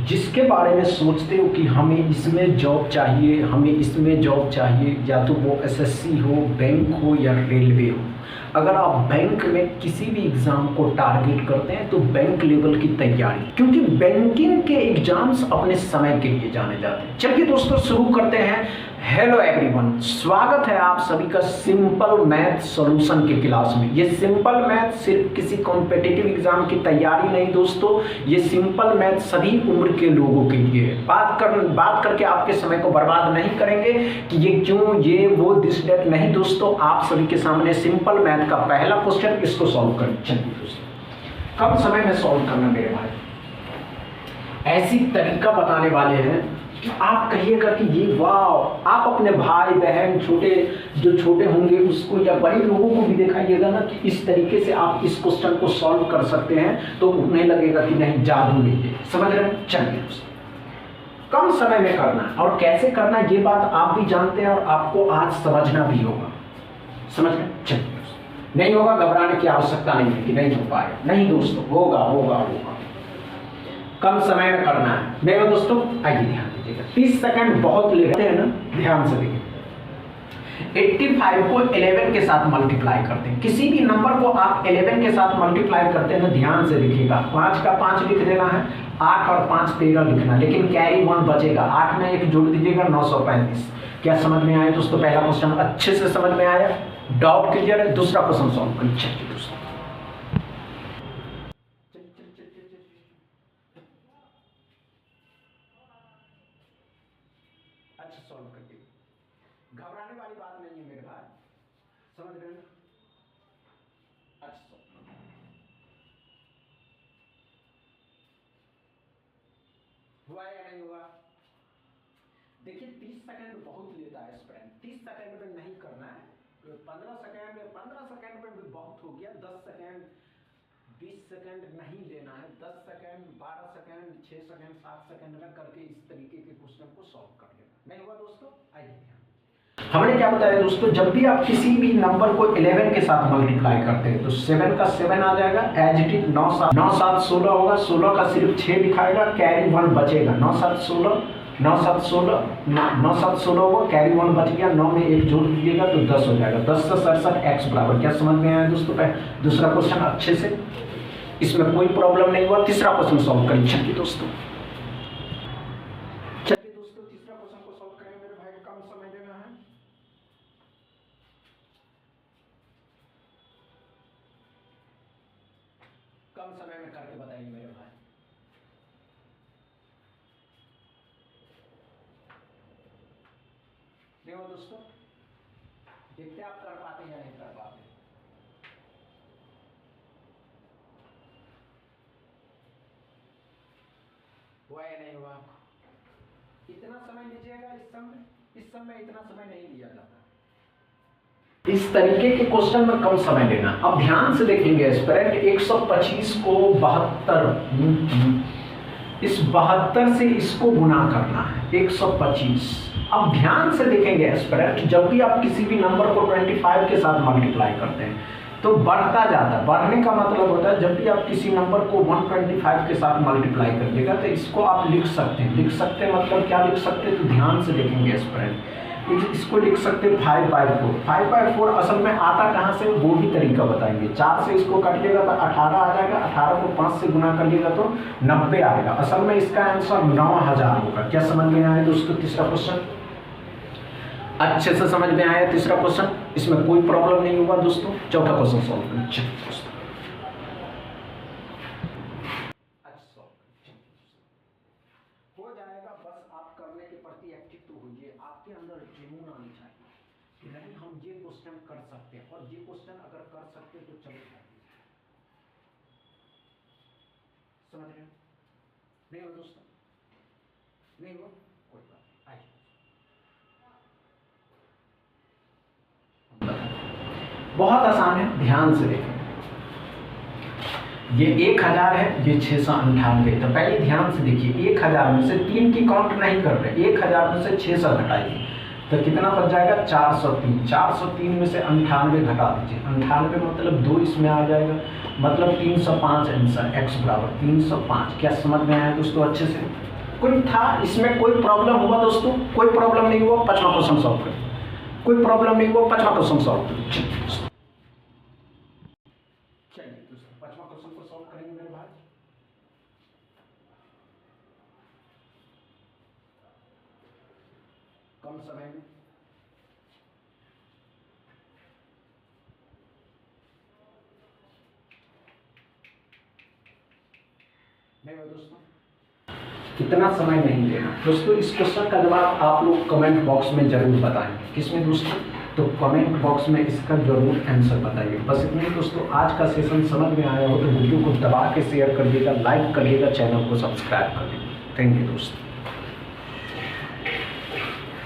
जिसके बारे में सोचते हो कि हमें इसमें जॉब चाहिए, हमें इसमें जॉब चाहिए, या तो वो एसएससी हो, बैंक हो या रेलवे हो। अगर आप बैंक में किसी भी एग्ज़ाम को टारगेट करते हैं तो बैंक लेवल की तैयारी, क्योंकि बैंकिंग के एग्जाम्स अपने समय के लिए जाने जाते हैं। चलिए दोस्तों शुरू करते हैं। हेलो एवरीवन, स्वागत है आप सभी का सिंपल मैथ सॉल्यूशन के क्लास में। ये सिंपल मैथ सिर्फ किसी कॉम्पिटिटिव एग्जाम की तैयारी नहीं दोस्तों, ये सिंपल मैथ सभी उम्र के लोगों के लिए है। बात करके आपके समय को बर्बाद नहीं करेंगे कि ये क्यों, ये वो, दिस डेट नहीं दोस्तों। आप सभी के सामने सिंपल मैथ का पहला क्वेश्चन, इसको सॉल्व करें। चलिए दोस्तों, कम समय में सॉल्व करना मेरे भाई। ऐसी तरीका बताने वाले हैं कि आप कहिएगा कि ये वाह। आप अपने भाई बहन जो छोटे होंगे उसको या बड़े लोगों को भी दिखाइएगा ना कि इस तरीके से आप इस क्वेश्चन को सॉल्व कर सकते हैं, तो उन्हें लगेगा कि नहीं जादू नहीं है। समझ रहे हैं? चलिए दोस्तों, कम समय में करना है और कैसे करना है ये बात आप भी जानते हैं और आपको आज समझना भी होगा। समझ रहे हैं? चलिए दोस्तों, नहीं होगा घबराने की आवश्यकता नहीं है कि नहीं हो पाएगा। नहीं दोस्तों, होगा होगा होगा। कम समय में करना है मेरे दोस्तों। आइए ध्यान दीजिएगा, 30 सेकंड बहुत लेते हैं ना, ध्यान से देखिए। 85 को 11 के साथ मल्टीप्लाई करते हैं। किसी भी नंबर को आप 11 के साथ मल्टीप्लाई करते हैं ना, ध्यान से देखिएगा। 5 का 5 लिख देना है, 8 और 5 13 लिखना, लेकिन कैरी 1 बचेगा। 8 में 1 जोड़ दीजिएगा, 935। क्या समझ में आया दोस्तों? पहला क्वेश्चन अच्छे से समझ में आया, डाउट क्लियर है। दूसरा क्वेश्चन सॉल्व करिए दोस्तों। अच्छा सॉल्व करिए, घबराने वाली बात नहीं है मेरे भाई। समझ रहे हैं? अच्छा हुआ या नहीं हुआ? देखिए 30 सेकंड बहुत लेता है स्प्रेंट। 30 सेकंड में नहीं करना है, 15 सेकंड में भी बहुत हो गया। 10 सेकंड 20 सेकंड नहीं लेना है। 10 सेकंड 12 सेकंड 6 सेकंड 7 सेकंड में करके इस तरीके के क्वेश्चन को सॉल्व कर लेना। नहीं हुआ दोस्तों? आइए, हमने क्या बताया दोस्तों, जब भी आप किसी भी नंबर को 11 के साथ मल्टीप्लाई करते हैं तो 7 का 7 आ जाएगा, एज इट इज 9 7 16 होगा। 16 का सिर्फ 6 दिखाएगा, कैरी 1 बचेगा। 9 7 16 होगा, कैरी 1 बच गया। 9 में 1 जोड़ दीजिएगा तो 10 हो जाएगा। 10 से 67 x बराबर। क्या समझ में आया दोस्तों? दूसरा क्वेश्चन अच्छे से, इसमें कोई प्रॉब्लम नहीं हुआ। तीसरा क्वेश्चन सॉल्व करिए। चलिए दोस्तों, तीसरा क्वेश्चन को सॉल्व करें मेरे भाई। कम समय देना है। कम समय में करके बताइए मेरे भाई। देखो दोस्तों, देखते आप कर पाते हैं या नहीं कर पाते। हुआ या नहीं हुआ? इतना समय लीजिएगा। इस समय इतना समय नहीं लिया जाता। इस तरीके के क्वेश्चन में कम समय लेना। अब ध्यान से देखेंगे एस्पिरेंट, 125 को 72, इस 72 से इसको गुना करना है, 125। अब ध्यान से देखेंगे एस्पिरेंट, जब भी आप किसी भी नंबर को 25 के साथ मल्टीप्लाई करते हैं तो बढ़ता जाता है। बढ़ने का मतलब होता है जब भी आप किसी नंबर को 125 के साथ मल्टीप्लाई करिएगा तो इसको आप लिख सकते हैं। मतलब क्या लिख सकते हैं? तो ध्यान से देखेंगे एस्पिरेंट, इसको लिख सकते हैं 5/4। 5/4 असल में आता कहाँ से, वो भी तरीका बताएंगे। 4 से इसको काटिएगा तो 18 आ जाएगा। 18 को 5 से गुना करिएगा तो 90 आएगा। असल में इसका आंसर 9000 होगा। क्या समझ में आया दोस्तों? तीसरा क्वेश्चन अच्छे से समझ में आया। तीसरा क्वेश्चन, इसमें कोई प्रॉब्लम नहीं होगा दोस्तों। चौथा क्वेश्चन सॉल्व करिए दोस्तों। हो जाएगा, बस आप करने के प्रति एक्टिव तो होइए। आपके अंदर जुनून आनी चाहिए कि नहीं हम ये क्वेश्चन कर सकते हैं, और ये क्वेश्चन अगर कर सकते तो चलो समझ रहे हैं? नहीं हो दोस्तों? नहीं हो, कोई बात नहीं। आइए, बहुत आसान है, ध्यान से देखें। ये 1000 है, ये 698। तो पहले ध्यान से देखिए, 1000 में से 3 की काउंट नहीं कर रहे। 1000 में से 600 घटाइए तो कितना बच जाएगा? 403। 403 में से 98 घटा दीजिए। 98 मतलब 2 इसमें आ जाएगा, मतलब 305 आंसर। x बराबर 305। क्या समझ में आया दोस्तों? अच्छे से कोई था इसमें कोई प्रॉब्लम हुआ दोस्तों? कोई प्रॉब्लम नहीं हुआ, 5वां क्वेश्चन सॉल्व करें। कोई प्रॉब्लम नहीं हुआ, 5वां क्वेश्चन सॉल्व करें। चलिए दोस्तों 5वां क्वेश्चन को सॉल्व करेंगे मेरे भाई। कम समय में नहीं दोस्तों, कितना समय नहीं लेना दोस्तों। इस क्वेश्चन का जवाब आप लोग कमेंट बॉक्स में जरूर बताएं। किसमें दोस्तों? तो कमेंट बॉक्स में इसका जरूर आंसर बताइए। बस इतनी दोस्तों, आज का सेशन समझ में आया हो तो वीडियो को दबा के शेयर कर दिएगा, लाइक करिएगा, चैनल को सब्सक्राइब कर दीजिएगा। थैंक यू दोस्तों।